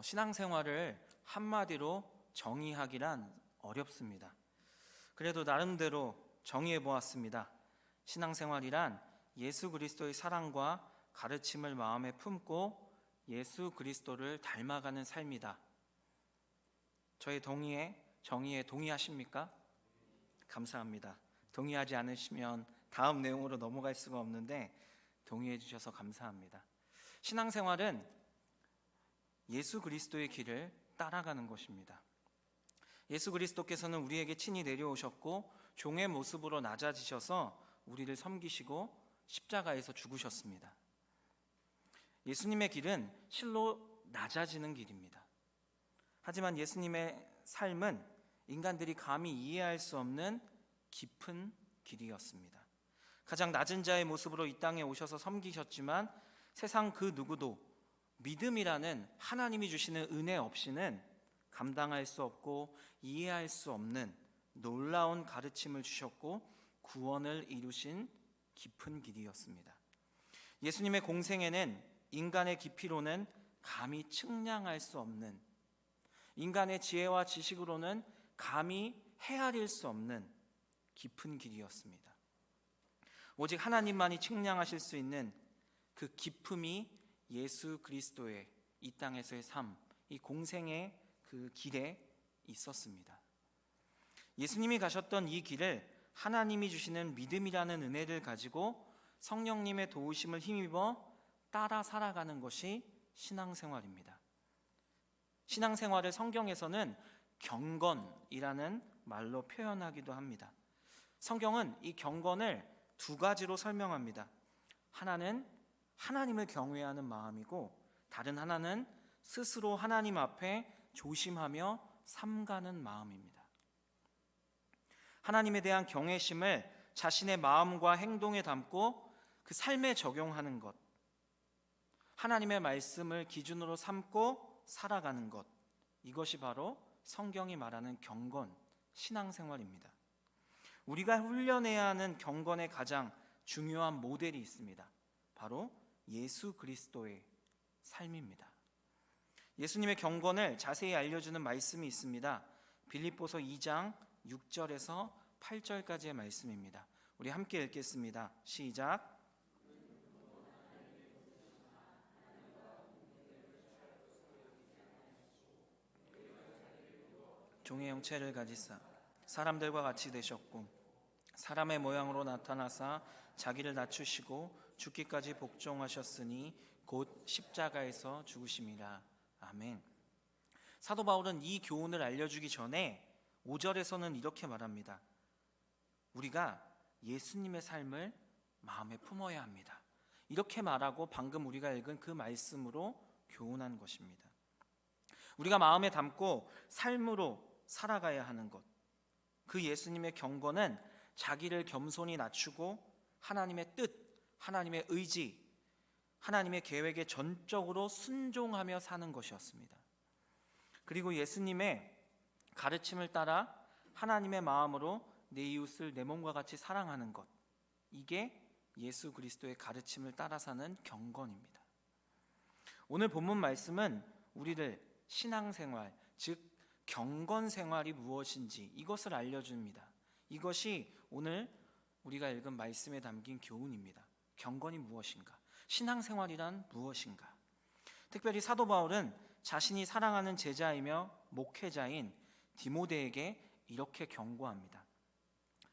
신앙생활을 한마디로 정의하기란 어렵습니다. 그래도 나름대로 정의해 보았습니다. 신앙생활이란 예수 그리스도의 사랑과 가르침을 마음에 품고 예수 그리스도를 닮아가는 삶이다. 저의 정의에 동의하십니까? 감사합니다. 동의하지 않으시면 다음 내용으로 넘어갈 수가 없는데 동의해 주셔서 감사합니다. 신앙생활은 예수 그리스도의 길을 따라가는 것입니다. 예수 그리스도께서는 우리에게 친히 내려오셨고 종의 모습으로 낮아지셔서 우리를 섬기시고 십자가에서 죽으셨습니다. 예수님의 길은 실로 낮아지는 길입니다. 하지만 예수님의 삶은 인간들이 감히 이해할 수 없는 깊은 길이었습니다. 가장 낮은 자의 모습으로 이 땅에 오셔서 섬기셨지만 세상 그 누구도 믿음이라는 하나님이 주시는 은혜 없이는 감당할 수 없고 이해할 수 없는 놀라운 가르침을 주셨고 구원을 이루신 깊은 길이었습니다. 예수님의 공생애는 인간의 깊이로는 감히 측량할 수 없는, 인간의 지혜와 지식으로는 감히 헤아릴 수 없는 깊은 길이었습니다. 오직 하나님만이 측량하실 수 있는 그 깊음이 예수 그리스도의 이 땅에서의 삶, 이 공생의 그 길에 있었습니다. 예수님이 가셨던 이 길을 하나님이 주시는 믿음이라는 은혜를 가지고 성령님의 도우심을 힘입어 따라 살아가는 것이 신앙생활입니다. 신앙생활을 성경에서는 경건이라는 말로 표현하기도 합니다. 성경은 이 경건을 두 가지로 설명합니다. 하나는 하나님을 경외하는 마음이고 다른 하나는 스스로 하나님 앞에 조심하며 삼가는 마음입니다. 하나님에 대한 경외심을 자신의 마음과 행동에 담고 그 삶에 적용하는 것, 하나님의 말씀을 기준으로 삼고 살아가는 것, 이것이 바로 성경이 말하는 경건, 신앙생활입니다. 우리가 훈련해야 하는 경건의 가장 중요한 모델이 있습니다. 바로 예수 그리스도의 삶입니다. 예수님의 경건을 자세히 알려주는 말씀이 있습니다. 빌립보서 2장 6절에서 8절까지의 말씀입니다. 우리 함께 읽겠습니다. 시작. 종의 형체를 가지사 사람들과 같이 되셨고 사람의 모양으로 나타나사 자기를 낮추시고 죽기까지 복종하셨으니 곧 십자가에서 죽으심이라. 아멘. 사도 바울은 이 교훈을 알려주기 전에 5절에서는 이렇게 말합니다. 우리가 예수님의 삶을 마음에 품어야 합니다. 이렇게 말하고 방금 우리가 읽은 그 말씀으로 교훈한 것입니다. 우리가 마음에 담고 삶으로 살아가야 하는 것, 그 예수님의 경건은 자기를 겸손히 낮추고 하나님의 뜻, 하나님의 의지, 하나님의 계획에 전적으로 순종하며 사는 것이었습니다. 그리고 예수님의 가르침을 따라 하나님의 마음으로 내 이웃을 내 몸과 같이 사랑하는 것, 이게 예수 그리스도의 가르침을 따라 사는 경건입니다. 오늘 본문 말씀은 우리를 신앙생활, 즉 경건생활이 무엇인지 이것을 알려줍니다. 이것이 오늘 우리가 읽은 말씀에 담긴 교훈입니다. 경건이 무엇인가? 신앙생활이란 무엇인가? 특별히 사도 바울은 자신이 사랑하는 제자이며 목회자인 디모데에게 이렇게 경고합니다.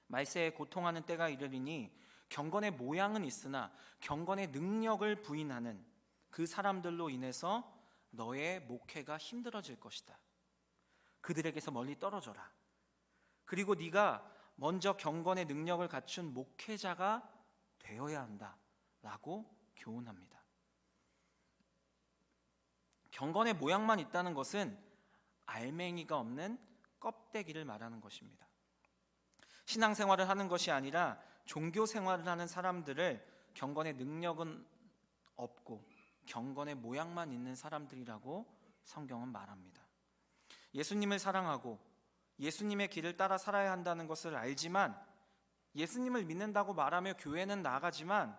말세에 고통하는 때가 이르리니 경건의 모양은 있으나 경건의 능력을 부인하는 그 사람들로 인해서 너의 목회가 힘들어질 것이다. 그들에게서 멀리 떨어져라. 그리고 네가 먼저 경건의 능력을 갖춘 목회자가 되어야 한다 라고 교훈합니다. 경건의 모양만 있다는 것은 알맹이가 없는 껍데기를 말하는 것입니다. 신앙생활을 하는 것이 아니라 종교생활을 하는 사람들을 경건의 능력은 없고 경건의 모양만 있는 사람들이라고 성경은 말합니다. 예수님을 사랑하고 예수님의 길을 따라 살아야 한다는 것을 알지만 예수님을 믿는다고 말하며 교회는 나가지만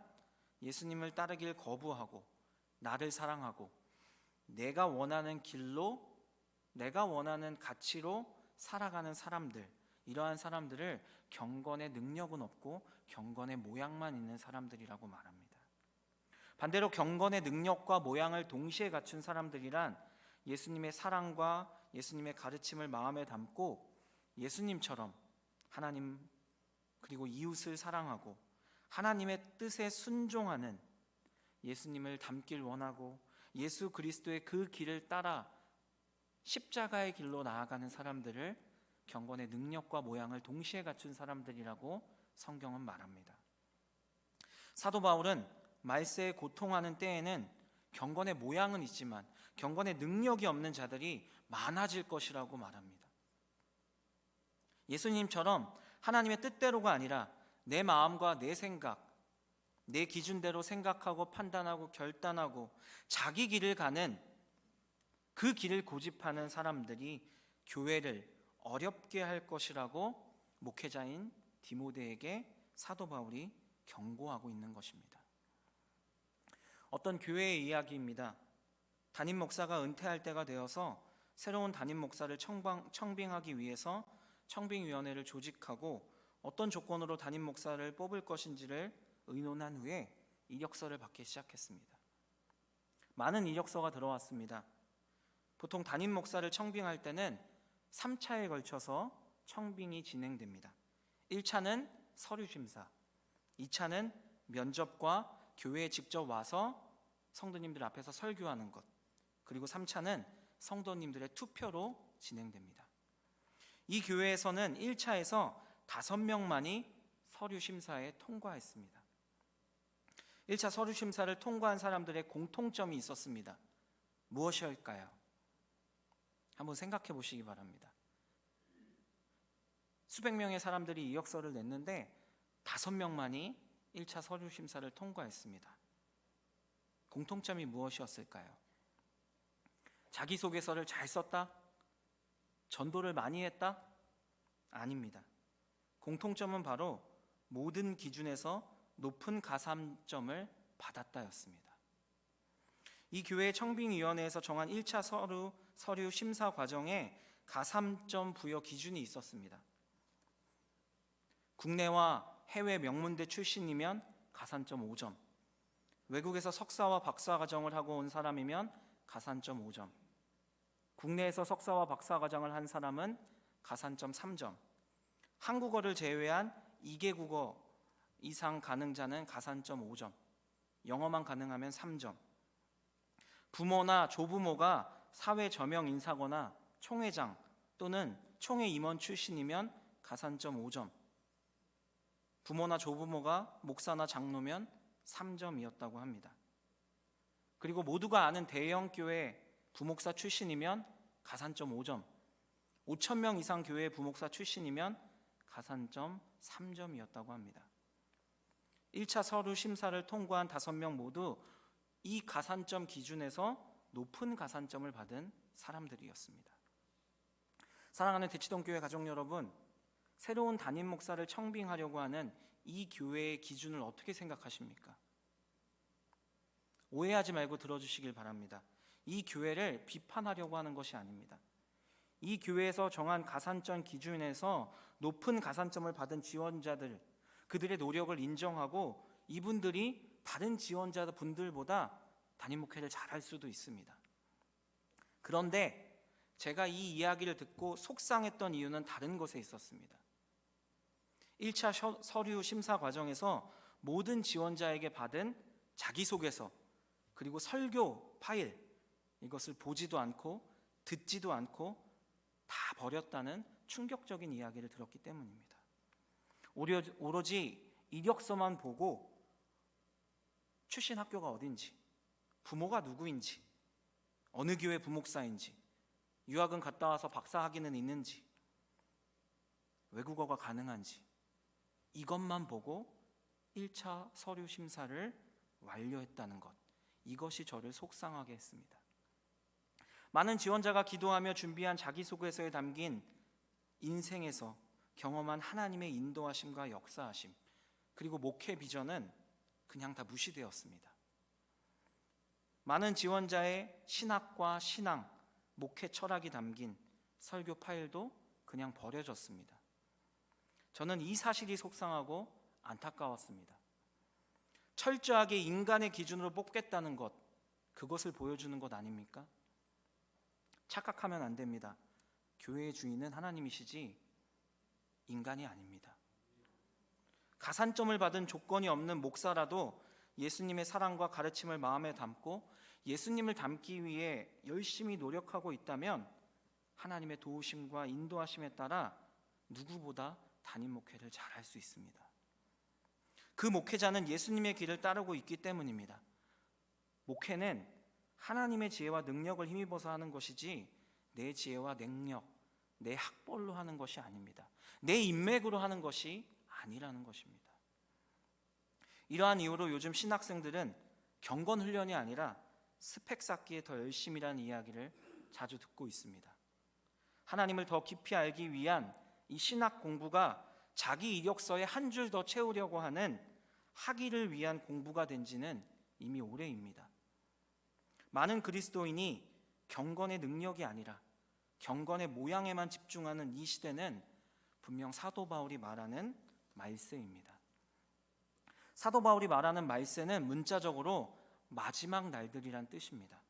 예수님을 따르길 거부하고 나를 사랑하고 내가 원하는 길로, 내가 원하는 가치로 살아가는 사람들, 이러한 사람들을 경건의 능력은 없고 경건의 모양만 있는 사람들이라고 말합니다. 반대로 경건의 능력과 모양을 동시에 갖춘 사람들이란 예수님의 사랑과 예수님의 가르침을 마음에 담고 예수님처럼 하나님 그리고 이웃을 사랑하고 하나님의 뜻에 순종하는, 예수님을 닮길 원하고 예수 그리스도의 그 길을 따라 십자가의 길로 나아가는 사람들을 경건의 능력과 모양을 동시에 갖춘 사람들이라고 성경은 말합니다. 사도 바울은 말세에 고통하는 때에는 경건의 모양은 있지만 경건의 능력이 없는 자들이 많아질 것이라고 말합니다. 예수님처럼 하나님의 뜻대로가 아니라 내 마음과 내 생각, 내 기준대로 생각하고 판단하고 결단하고 자기 길을 가는, 그 길을 고집하는 사람들이 교회를 어렵게 할 것이라고 목회자인 디모데에게 사도 바울이 경고하고 있는 것입니다. 어떤 교회의 이야기입니다. 담임 목사가 은퇴할 때가 되어서 새로운 담임 목사를 청빙하기 위해서 청빙위원회를 조직하고 어떤 조건으로 담임 목사를 뽑을 것인지를 의논한 후에 이력서를 받기 시작했습니다. 많은 이력서가 들어왔습니다. 보통 담임 목사를 청빙할 때는 3차에 걸쳐서 청빙이 진행됩니다. 1차는 서류 심사, 2차는 면접과 교회에 직접 와서 성도님들 앞에서 설교하는 것, 그리고 3차는 성도님들의 투표로 진행됩니다. 이 교회에서는 1차에서 5명만이 서류 심사에 통과했습니다. 1차 서류 심사를 통과한 사람들의 공통점이 있었습니다. 무엇일까요? 한번 생각해 보시기 바랍니다. 수백 명의 사람들이 이력서를 냈는데 5명만이 1차 서류 심사를 통과했습니다. 공통점이 무엇이었을까요? 자기소개서를 잘 썼다? 전도를 많이 했다? 아닙니다. 공통점은 바로 모든 기준에서 높은 가산점을 받았다였습니다. 이 교회 청빙위원회에서 정한 1차 서류 심사 과정에 가산점 부여 기준이 있었습니다. 국내와 해외 명문대 출신이면 가산점 5점, 외국에서 석사와 박사 과정을 하고 온 사람이면 가산점 5점, 국내에서 석사와 박사 과정을 한 사람은 가산점 3점, 한국어를 제외한 2개 국어 이상 가능자는 가산점 5점, 영어만 가능하면 3점, 부모나 조부모가 사회 저명 인사거나 총회장 또는 총회 임원 출신이면 가산점 5점, 부모나 조부모가 목사나 장로면 3점이었다고 합니다. 그리고 모두가 아는 대형 교회 부목사 출신이면 가산점 5점, 5,000명 이상 교회 부목사 출신이면 가산점 3점이었다고 합니다. 1차 서류 심사를 통과한 5명 모두 이 가산점 기준에서 높은 가산점을 받은 사람들이었습니다. 사랑하는 대치동교회 가족 여러분, 새로운 담임 목사를 청빙하려고 하는 이 교회의 기준을 어떻게 생각하십니까? 오해하지 말고 들어주시길 바랍니다. 이 교회를 비판하려고 하는 것이 아닙니다. 이 교회에서 정한 가산점 기준에서 높은 가산점을 받은 지원자들, 그들의 노력을 인정하고 이분들이 다른 지원자분들보다 담임 목회를 잘할 수도 있습니다. 그런데 제가 이 이야기를 듣고 속상했던 이유는 다른 것에 있었습니다. 1차 서류 심사 과정에서 모든 지원자에게 받은 자기소개서 그리고 설교 파일, 이것을 보지도 않고 듣지도 않고 다 버렸다는 충격적인 이야기를 들었기 때문입니다. 오로지 이력서만 보고 출신 학교가 어딘지, 부모가 누구인지, 어느 교회 부목사인지, 유학은 갔다 와서 박사 학위는 있는지, 외국어가 가능한지, 이것만 보고 1차 서류 심사를 완료했다는 것, 이것이 저를 속상하게 했습니다. 많은 지원자가 기도하며 준비한 자기소개서에 담긴 인생에서 경험한 하나님의 인도하심과 역사하심, 그리고 목회 비전은 그냥 다 무시되었습니다. 많은 지원자의 신학과 신앙, 목회 철학이 담긴 설교 파일도 그냥 버려졌습니다. 저는 이 사실이 속상하고 안타까웠습니다. 철저하게 인간의 기준으로 뽑겠다는 것, 그것을 보여주는 것 아닙니까? 착각하면 안 됩니다. 교회의 주인은 하나님이시지 인간이 아닙니다. 가산점을 받은 조건이 없는 목사라도 예수님의 사랑과 가르침을 마음에 담고 예수님을 닮기 위해 열심히 노력하고 있다면 하나님의 도우심과 인도하심에 따라 누구보다 담임 목회를 잘할 수 있습니다. 그 목회자는 예수님의 길을 따르고 있기 때문입니다. 목회는 하나님의 지혜와 능력을 힘입어서 하는 것이지 내 지혜와 능력, 내 학벌로 하는 것이 아닙니다. 내 인맥으로 하는 것이 아니라는 것입니다. 이러한 이유로 요즘 신학생들은 경건 훈련이 아니라 스펙 쌓기에 더 열심이라는 이야기를 자주 듣고 있습니다. 하나님을 더 깊이 알기 위한 이 신학 공부가 자기 이력서에 한 줄 더 채우려고 하는 학위를 위한 공부가 된 지는 이미 오래입니다. 많은 그리스도인이 경건의 능력이 아니라 경건의 모양에만 집중하는 이 시대는 분명 사도 바울이 말하는 말세입니다. 사도 바울이 말하는 말세는 문자적으로 마지막 날들이란 뜻입니다.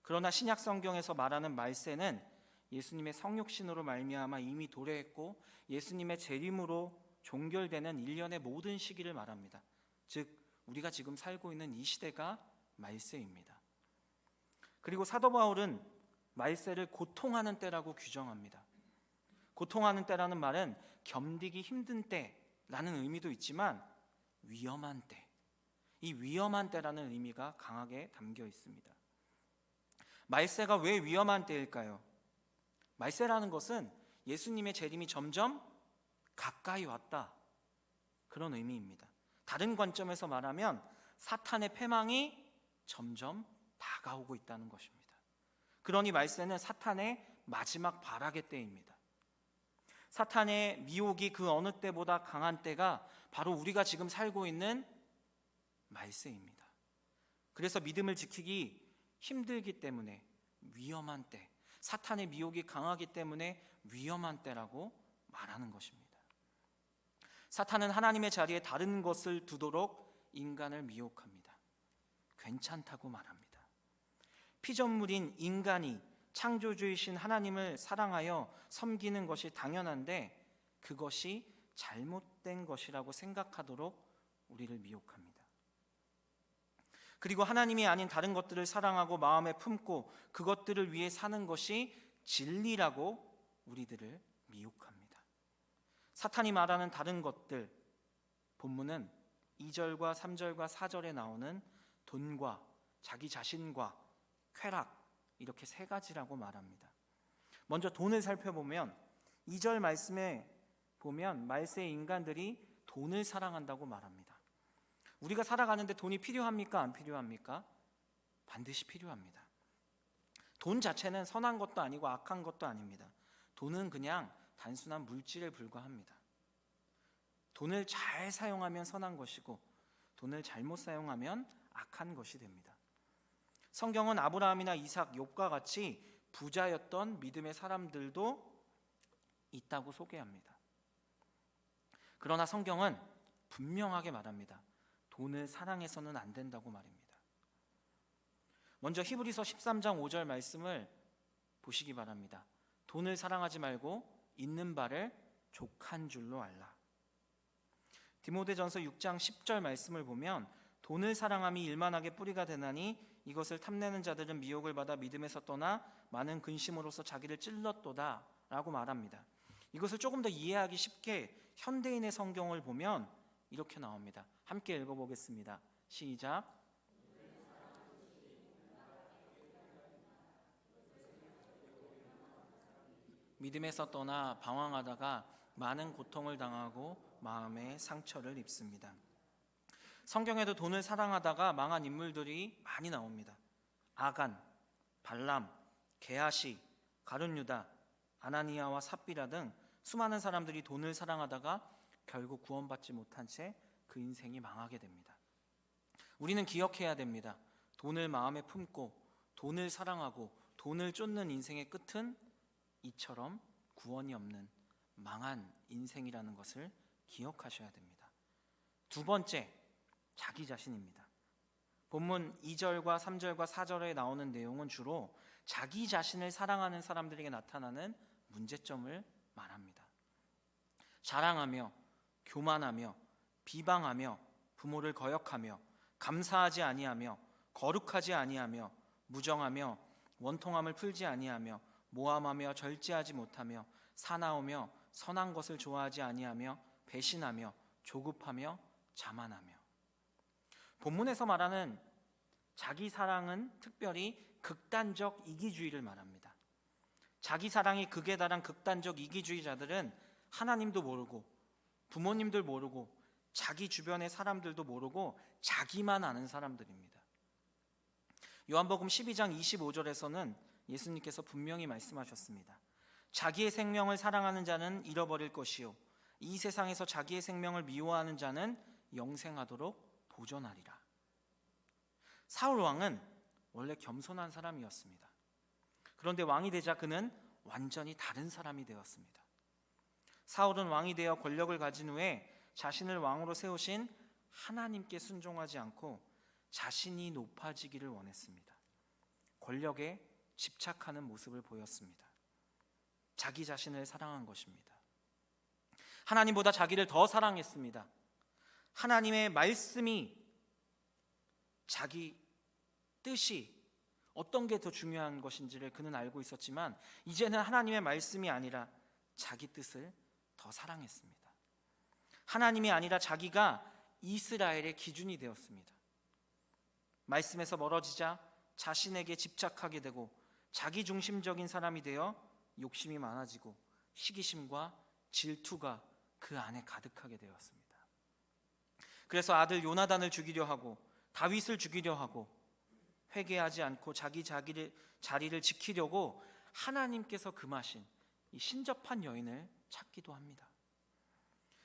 그러나 신약 성경에서 말하는 말세는 예수님의 성육신으로 말미암아 이미 도래했고 예수님의 재림으로 종결되는 일련의 모든 시기를 말합니다. 즉 우리가 지금 살고 있는 이 시대가 말세입니다. 그리고 사도 바울은 말세를 고통하는 때라고 규정합니다. 고통하는 때라는 말은 견디기 힘든 때라는 의미도 있지만 위험한 때, 이 위험한 때라는 의미가 강하게 담겨 있습니다. 말세가 왜 위험한 때일까요? 말세라는 것은 예수님의 재림이 점점 가까이 왔다, 그런 의미입니다. 다른 관점에서 말하면 사탄의 패망이 점점 다가오고 있다는 것입니다. 그러니 말세는 사탄의 마지막 발악의 때입니다. 사탄의 미혹이 그 어느 때보다 강한 때가 바로 우리가 지금 살고 있는 말세입니다. 그래서 믿음을 지키기 힘들기 때문에 위험한 때, 사탄의 미혹이 강하기 때문에 위험한 때라고 말하는 것입니다. 사탄은 하나님의 자리에 다른 것을 두도록 인간을 미혹합니다. 괜찮다고 말합니다. 피조물인 인간이 창조주이신 하나님을 사랑하여 섬기는 것이 당연한데 그것이 잘못된 것이라고 생각하도록 우리를 미혹합니다. 그리고 하나님이 아닌 다른 것들을 사랑하고 마음에 품고 그것들을 위해 사는 것이 진리라고 우리들을 미혹합니다. 사탄이 말하는 다른 것들, 본문은 2절과 3절과 4절에 나오는 돈과 자기 자신과 쾌락, 이렇게 세 가지라고 말합니다. 먼저 돈을 살펴보면 2절 말씀에 보면 말세의 인간들이 돈을 사랑한다고 말합니다. 우리가 살아가는데 돈이 필요합니까? 안 필요합니까? 반드시 필요합니다. 돈 자체는 선한 것도 아니고 악한 것도 아닙니다. 돈은 그냥 단순한 물질에 불과합니다. 돈을 잘 사용하면 선한 것이고 돈을 잘못 사용하면 악한 것이 됩니다. 성경은 아브라함이나 이삭, 욥과 같이 부자였던 믿음의 사람들도 있다고 소개합니다. 그러나 성경은 분명하게 말합니다. 돈을 사랑해서는 안 된다고 말입니다. 먼저 히브리서 13장 5절 말씀을 보시기 바랍니다. 돈을 사랑하지 말고 있는 바를 족한 줄로 알라. 디모데전서 6장 10절 말씀을 보면 돈을 사랑함이 일만하게 뿌리가 되나니 이것을 탐내는 자들은 미혹을 받아 믿음에서 떠나 많은 근심으로써 자기를 찔렀도다 라고 말합니다. 이것을 조금 더 이해하기 쉽게 현대인의 성경을 보면 이렇게 나옵니다. 함께 읽어보겠습니다. 시작. 믿음에서 떠나 방황하다가 많은 고통을 당하고 마음에 상처를 입습니다. 성경에도 돈을 사랑하다가 망한 인물들이 많이 나옵니다. 아간, 발람, 게하시, 가룟유다, 아나니아와 삽비라 등 수많은 사람들이 돈을 사랑하다가 결국 구원받지 못한 채 그 인생이 망하게 됩니다. 우리는 기억해야 됩니다. 돈을 마음에 품고 돈을 사랑하고 돈을 쫓는 인생의 끝은 이처럼 구원이 없는 망한 인생이라는 것을 기억하셔야 됩니다. 두 번째, 자기 자신입니다. 본문 2절과 3절과 4절에 나오는 내용은 주로 자기 자신을 사랑하는 사람들에게 나타나는 문제점을 말합니다. 자랑하며 교만하며 비방하며 부모를 거역하며 감사하지 아니하며 거룩하지 아니하며 무정하며 원통함을 풀지 아니하며 모함하며 절제하지 못하며 사나우며 선한 것을 좋아하지 아니하며 배신하며 조급하며 자만하며. 본문에서 말하는 자기 사랑은 특별히 극단적 이기주의를 말합니다. 자기 사랑이 극에 달한 극단적 이기주의자들은 하나님도 모르고 부모님들 모르고 자기 주변의 사람들도 모르고 자기만 아는 사람들입니다. 요한복음 12장 25절에서는 예수님께서 분명히 말씀하셨습니다. 자기의 생명을 사랑하는 자는 잃어버릴 것이요 이 세상에서 자기의 생명을 미워하는 자는 영생하도록 보존하리라. 사울 왕은 원래 겸손한 사람이었습니다. 그런데 왕이 되자 그는 완전히 다른 사람이 되었습니다. 사울은 왕이 되어 권력을 가진 후에 자신을 왕으로 세우신 하나님께 순종하지 않고 자신이 높아지기를 원했습니다. 권력에 집착하는 모습을 보였습니다. 자기 자신을 사랑한 것입니다. 하나님보다 자기를 더 사랑했습니다. 하나님의 말씀이 자기 뜻이 어떤 게 더 중요한 것인지를 그는 알고 있었지만 이제는 하나님의 말씀이 아니라 자기 뜻을 더 사랑했습니다. 하나님이 아니라 자기가 이스라엘의 기준이 되었습니다. 말씀에서 멀어지자 자신에게 집착하게 되고 자기 중심적인 사람이 되어 욕심이 많아지고 시기심과 질투가 그 안에 가득하게 되었습니다. 그래서 아들 요나단을 죽이려 하고 다윗을 죽이려 하고 회개하지 않고 자기 자리를 지키려고 하나님께서 금하신 이 신접한 여인을 찾기도 합니다.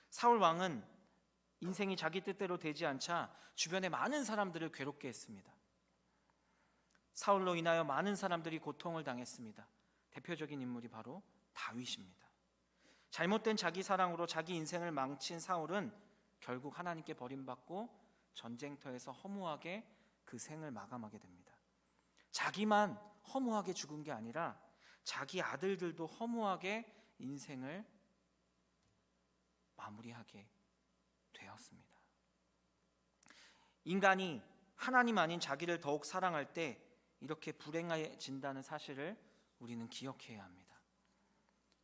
사울 왕은 인생이 자기 뜻대로 되지 않자 주변의 많은 사람들을 괴롭게 했습니다. 사울로 인하여 많은 사람들이 고통을 당했습니다. 대표적인 인물이 바로 다윗입니다. 잘못된 자기 사랑으로 자기 인생을 망친 사울은 결국 하나님께 버림받고 전쟁터에서 허무하게 그 생을 마감하게 됩니다. 자기만 허무하게 죽은 게 아니라 자기 아들들도 허무하게 인생을 마무리하게 되었습니다. 인간이 하나님 아닌 자기를 더욱 사랑할 때 이렇게 불행해진다는 사실을 우리는 기억해야 합니다.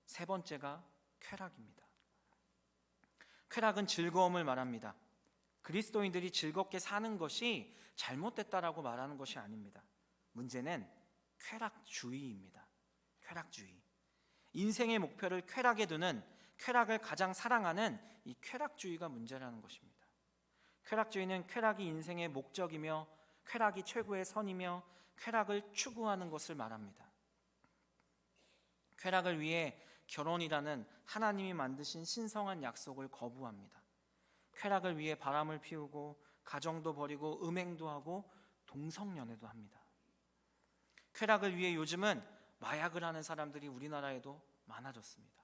세 번째가 쾌락입니다. 쾌락은 즐거움을 말합니다. 그리스도인들이 즐겁게 사는 것이 잘못됐다라고 말하는 것이 아닙니다. 문제는 쾌락주의입니다. 쾌락주의. 인생의 목표를 쾌락에 두는, 쾌락을 가장 사랑하는 이 쾌락주의가 문제라는 것입니다. 쾌락주의는 쾌락이 인생의 목적이며 쾌락이 최고의 선이며 쾌락을 추구하는 것을 말합니다. 쾌락을 위해 결혼이라는 하나님이 만드신 신성한 약속을 거부합니다. 쾌락을 위해 바람을 피우고 가정도 버리고 음행도 하고 동성연애도 합니다. 쾌락을 위해 요즘은 마약을 하는 사람들이 우리나라에도 많아졌습니다.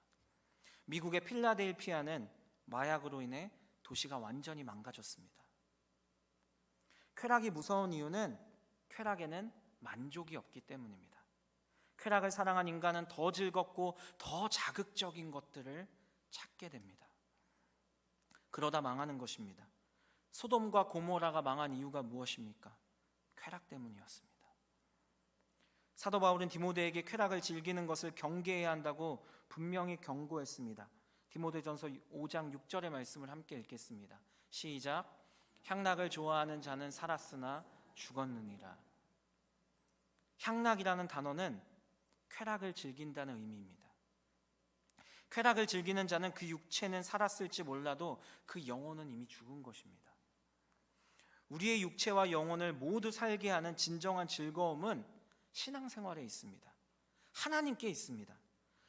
미국의 필라델피아는 마약으로 인해 도시가 완전히 망가졌습니다. 쾌락이 무서운 이유는 쾌락에는 만족이 없기 때문입니다. 쾌락을 사랑한 인간은 더 즐겁고 더 자극적인 것들을 찾게 됩니다. 그러다 망하는 것입니다. 소돔과 고모라가 망한 이유가 무엇입니까? 쾌락 때문이었습니다. 사도 바울은 디모데에게 쾌락을 즐기는 것을 경계해야 한다고 분명히 경고했습니다. 디모데전서 5장 6절의 말씀을 함께 읽겠습니다. 시작. 향락을 좋아하는 자는 살았으나 죽었느니라. 향락이라는 단어는 쾌락을 즐긴다는 의미입니다. 쾌락을 즐기는 자는 그 육체는 살았을지 몰라도 그 영혼은 이미 죽은 것입니다. 우리의 육체와 영혼을 모두 살게 하는 진정한 즐거움은 신앙생활에 있습니다. 하나님께 있습니다.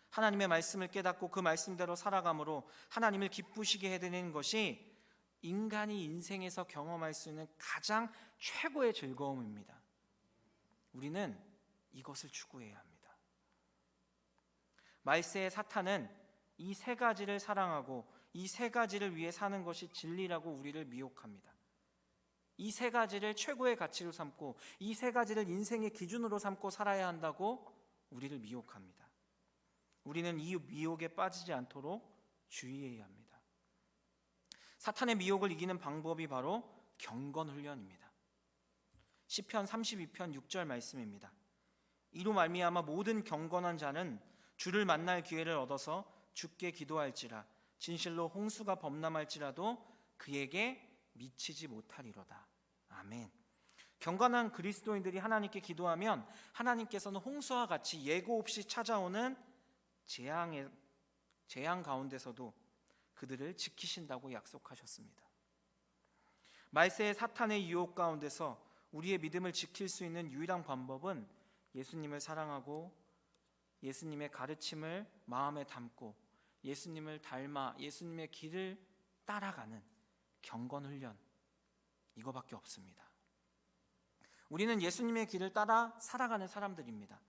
하나님의 말씀을 깨닫고 그 말씀대로 살아감으로 하나님을 기쁘시게 해드리는 것이 인간이 인생에서 경험할 수 있는 가장 최고의 즐거움입니다. 우리는 이것을 추구해야 합니다. 말세의 사탄은 이 세 가지를 사랑하고 이 세 가지를 위해 사는 것이 진리라고 우리를 미혹합니다. 이 세 가지를 최고의 가치로 삼고 이 세 가지를 인생의 기준으로 삼고 살아야 한다고 우리를 미혹합니다. 우리는 이 미혹에 빠지지 않도록 주의해야 합니다. 사탄의 미혹을 이기는 방법이 바로 경건 훈련입니다. 시편 32편 6절 말씀입니다. 이로 말미암아 모든 경건한 자는 주를 만날 기회를 얻어서 주께 기도할지라 진실로 홍수가 범람할지라도 그에게 미치지 못하리로다. 아멘. 경건한 그리스도인들이 하나님께 기도하면 하나님께서는 홍수와 같이 예고 없이 찾아오는 재앙 가운데서도 그들을 지키신다고 약속하셨습니다. 말세의 사탄의 유혹 가운데서 우리의 믿음을 지킬 수 있는 유일한 방법은 예수님을 사랑하고 예수님의 가르침을 마음에 담고 예수님을 닮아 예수님의 길을 따라가는 경건 훈련, 이거밖에 없습니다. 우리는 예수님의 길을 따라 살아가는 사람들입니다.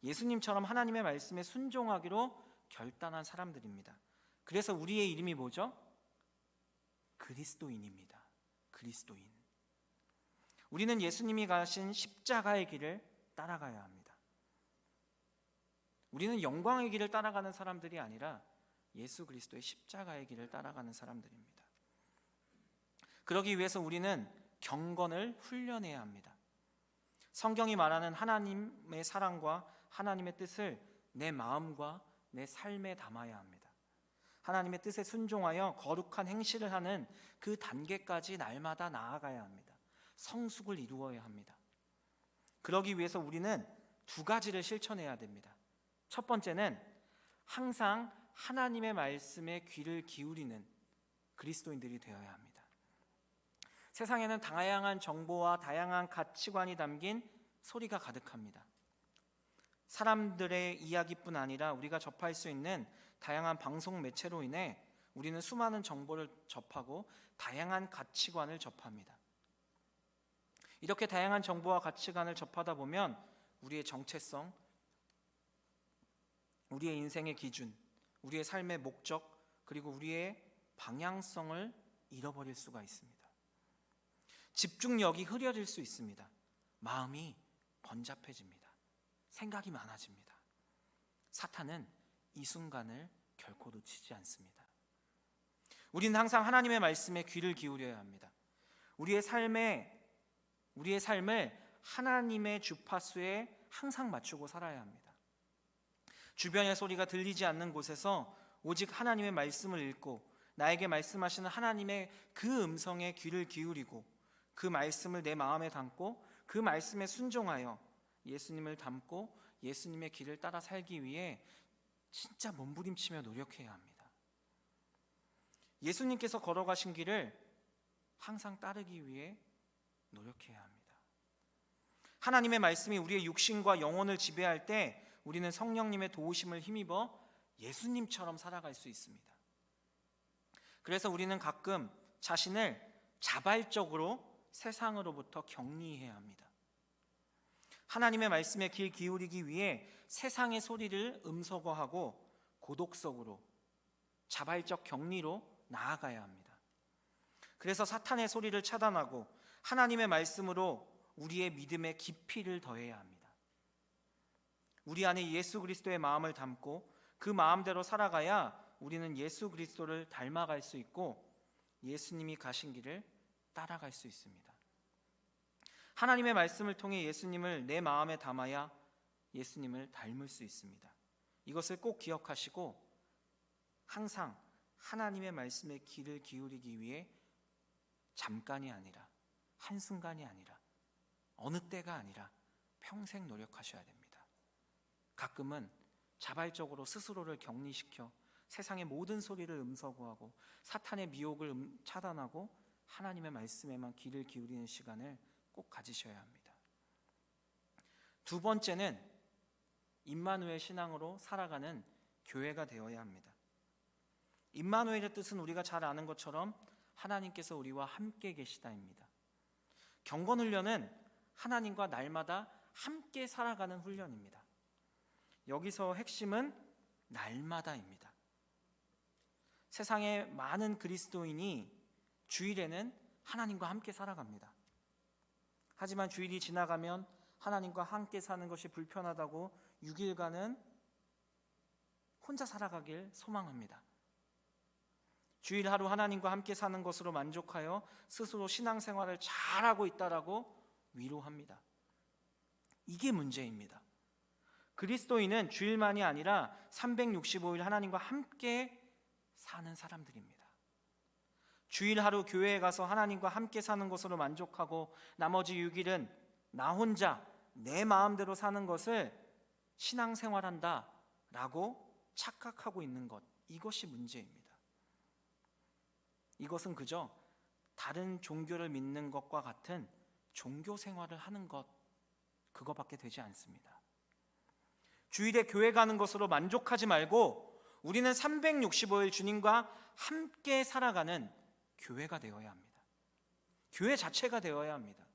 예수님처럼 하나님의 말씀에 순종하기로 결단한 사람들입니다. 그래서 우리의 이름이 뭐죠? 그리스도인입니다. 그리스도인. 우리는 예수님이 가신 십자가의 길을 따라가야 합니다. 우리는 영광의 길을 따라가는 사람들이 아니라 예수 그리스도의 십자가의 길을 따라가는 사람들입니다. 그러기 위해서 우리는 경건을 훈련해야 합니다. 성경이 말하는 하나님의 사랑과 하나님의 뜻을 내 마음과 내 삶에 담아야 합니다. 하나님의 뜻에 순종하여 거룩한 행실을 하는 그 단계까지 날마다 나아가야 합니다. 성숙을 이루어야 합니다. 그러기 위해서 우리는 두 가지를 실천해야 됩니다. 첫 번째는 항상 하나님의 말씀에 귀를 기울이는 그리스도인들이 되어야 합니다. 세상에는 다양한 정보와 다양한 가치관이 담긴 소리가 가득합니다. 사람들의 이야기뿐 아니라 우리가 접할 수 있는 다양한 방송 매체로 인해 우리는 수많은 정보를 접하고 다양한 가치관을 접합니다. 이렇게 다양한 정보와 가치관을 접하다 보면 우리의 정체성, 우리의 인생의 기준, 우리의 삶의 목적, 그리고 우리의 방향성을 잃어버릴 수가 있습니다. 집중력이 흐려질 수 있습니다. 마음이 번잡해집니다. 생각이 많아집니다. 사탄은 이 순간을 결코 놓치지 않습니다. 우리는 항상 하나님의 말씀에 귀를 기울여야 합니다. 우리의 삶을 하나님의 주파수에 항상 맞추고 살아야 합니다. 주변의 소리가 들리지 않는 곳에서 오직 하나님의 말씀을 읽고 나에게 말씀하시는 하나님의 그 음성에 귀를 기울이고 그 말씀을 내 마음에 담고 그 말씀에 순종하여 예수님을 닮고 예수님의 길을 따라 살기 위해 진짜 몸부림치며 노력해야 합니다. 예수님께서 걸어가신 길을 항상 따르기 위해 노력해야 합니다. 하나님의 말씀이 우리의 육신과 영혼을 지배할 때 우리는 성령님의 도우심을 힘입어 예수님처럼 살아갈 수 있습니다. 그래서 우리는 가끔 자신을 자발적으로 세상으로부터 격리해야 합니다. 하나님의 말씀에 귀 기울이기 위해 세상의 소리를 음소거하고 고독 속으로 자발적 격리로 나아가야 합니다. 그래서 사탄의 소리를 차단하고 하나님의 말씀으로 우리의 믿음의 깊이를 더해야 합니다. 우리 안에 예수 그리스도의 마음을 담고 그 마음대로 살아가야 우리는 예수 그리스도를 닮아갈 수 있고 예수님이 가신 길을 따라갈 수 있습니다. 하나님의 말씀을 통해 예수님을 내 마음에 담아야 예수님을 닮을 수 있습니다. 이것을 꼭 기억하시고 항상 하나님의 말씀에 귀를 기울이기 위해 잠깐이 아니라 한순간이 아니라 어느 때가 아니라 평생 노력하셔야 됩니다. 가끔은 자발적으로 스스로를 격리시켜 세상의 모든 소리를 음서고하고 사탄의 미혹을 차단하고 하나님의 말씀에만 귀를 기울이는 시간을 꼭 가지셔야 합니다. 두 번째는 임마누엘 신앙으로 살아가는 교회가 되어야 합니다. 임마누엘의 뜻은 우리가 잘 아는 것처럼 하나님께서 우리와 함께 계시다입니다. 경건훈련은 하나님과 날마다 함께 살아가는 훈련입니다. 여기서 핵심은 날마다입니다. 세상에 많은 그리스도인이 주일에는 하나님과 함께 살아갑니다. 하지만 주일이 지나가면 하나님과 함께 사는 것이 불편하다고 6일간은 혼자 살아가길 소망합니다. 주일 하루 하나님과 함께 사는 것으로 만족하여 스스로 신앙생활을 잘하고 있다라고 위로합니다. 이게 문제입니다. 그리스도인은 주일만이 아니라 365일 하나님과 함께 사는 사람들입니다. 주일 하루 교회에 가서 하나님과 함께 사는 것으로 만족하고 나머지 6일은 나 혼자 내 마음대로 사는 것을 신앙생활한다 라고 착각하고 있는 것, 이것이 문제입니다. 이것은 그저 다른 종교를 믿는 것과 같은 종교 생활을 하는 것, 그거밖에 되지 않습니다. 주일에 교회 가는 것으로 만족하지 말고 우리는 365일 주님과 함께 살아가는 교회가 되어야 합니다. 교회 자체가 되어야 합니다.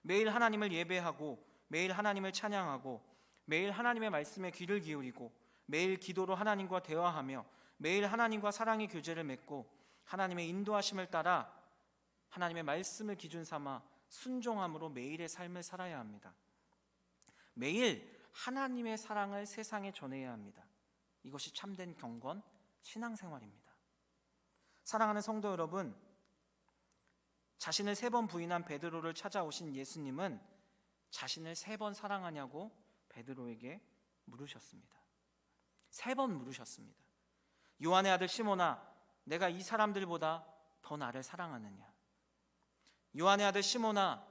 매일 하나님을 예배하고 매일 하나님을 찬양하고 매일 하나님의 말씀에 귀를 기울이고 매일 기도로 하나님과 대화하며 매일 하나님과 사랑의 교제를 맺고 하나님의 인도하심을 따라 하나님의 말씀을 기준 삼아 순종함으로 매일의 삶을 살아야 합니다. 매일 하나님의 사랑을 세상에 전해야 합니다. 이것이 참된 경건 신앙생활입니다. 사랑하는 성도 여러분, 자신을 3번 부인한 베드로를 찾아오신 예수님은 자신을 3번 사랑하냐고 베드로에게 물으셨습니다. 3번 물으셨습니다. 요한의 아들 시몬아, 내가 이 사람들보다 더 나를 사랑하느냐? 요한의 아들 시몬아,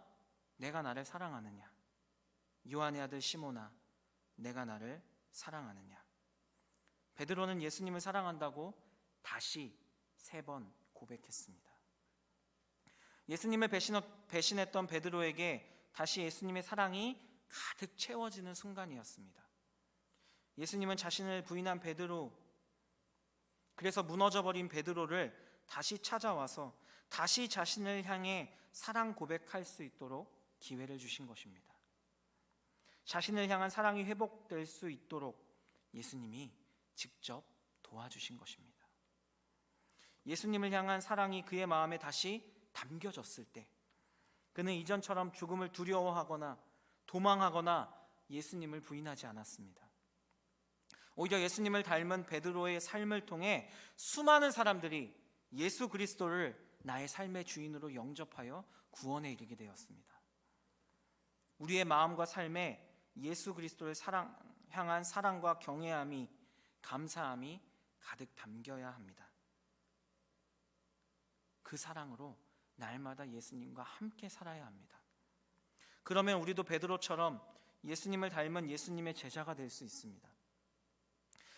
내가 나를 사랑하느냐? 요한의 아들 시몬아, 내가 나를 사랑하느냐? 베드로는 예수님을 사랑한다고 다시 3번 고백했습니다. 예수님을 배신했던 베드로에게 다시 예수님의 사랑이 가득 채워지는 순간이었습니다. 예수님은 자신을 부인한 베드로, 그래서 무너져버린 베드로를 다시 찾아와서 다시 자신을 향해 사랑 고백할 수 있도록 기회를 주신 것입니다. 자신을 향한 사랑이 회복될 수 있도록 예수님이 직접 도와주신 것입니다. 예수님을 향한 사랑이 그의 마음에 다시 담겨졌을 때 그는 이전처럼 죽음을 두려워하거나 도망하거나 예수님을 부인하지 않았습니다. 오히려 예수님을 닮은 베드로의 삶을 통해 수많은 사람들이 예수 그리스도를 나의 삶의 주인으로 영접하여 구원에 이르게 되었습니다. 우리의 마음과 삶에 예수 그리스도를 향한 사랑과 경외함이, 감사함이 가득 담겨야 합니다. 그 사랑으로 날마다 예수님과 함께 살아야 합니다. 그러면 우리도 베드로처럼 예수님을 닮은 예수님의 제자가 될 수 있습니다.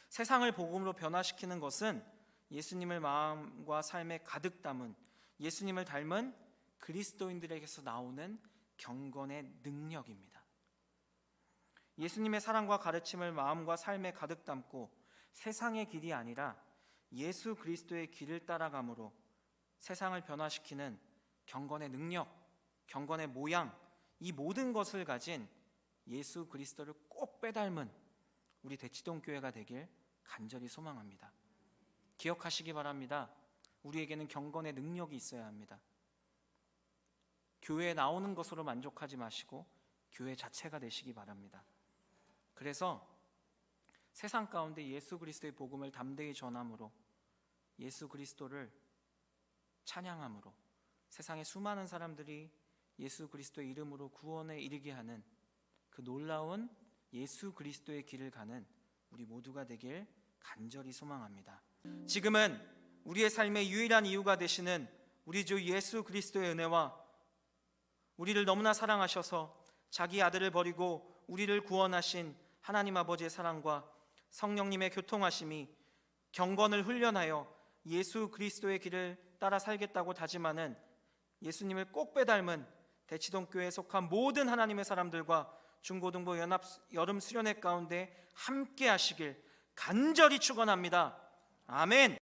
세상을 복음으로 변화시키는 것은 예수님을 마음과 삶에 가득 담은 예수님을 닮은 그리스도인들에게서 나오는 경건의 능력입니다. 예수님의 사랑과 가르침을 마음과 삶에 가득 담고 세상의 길이 아니라 예수 그리스도의 길을 따라감으로 세상을 변화시키는 경건의 능력, 경건의 모양, 이 모든 것을 가진 예수 그리스도를 꼭 빼닮은 우리 대치동 교회가 되길 간절히 소망합니다. 기억하시기 바랍니다. 우리에게는 경건의 능력이 있어야 합니다. 교회에 나오는 것으로 만족하지 마시고 교회 자체가 되시기 바랍니다. 그래서 세상 가운데 예수 그리스도의 복음을 담대히 전함으로 예수 그리스도를 찬양함으로 세상의 수많은 사람들이 예수 그리스도의 이름으로 구원에 이르게 하는 그 놀라운 예수 그리스도의 길을 가는 우리 모두가 되길 간절히 소망합니다. 지금은 우리의 삶의 유일한 이유가 되시는 우리 주 예수 그리스도의 은혜와 우리를 너무나 사랑하셔서 자기 아들을 버리고 우리를 구원하신 하나님 아버지의 사랑과 성령님의 교통하심이 경건을 훈련하여 예수 그리스도의 길을 따라 살겠다고 다짐하는 예수님을 꼭 빼닮은 대치동교회에 속한 모든 하나님의 사람들과 중고등부 연합 여름 수련회 가운데 함께 하시길 간절히 축원합니다. 아멘.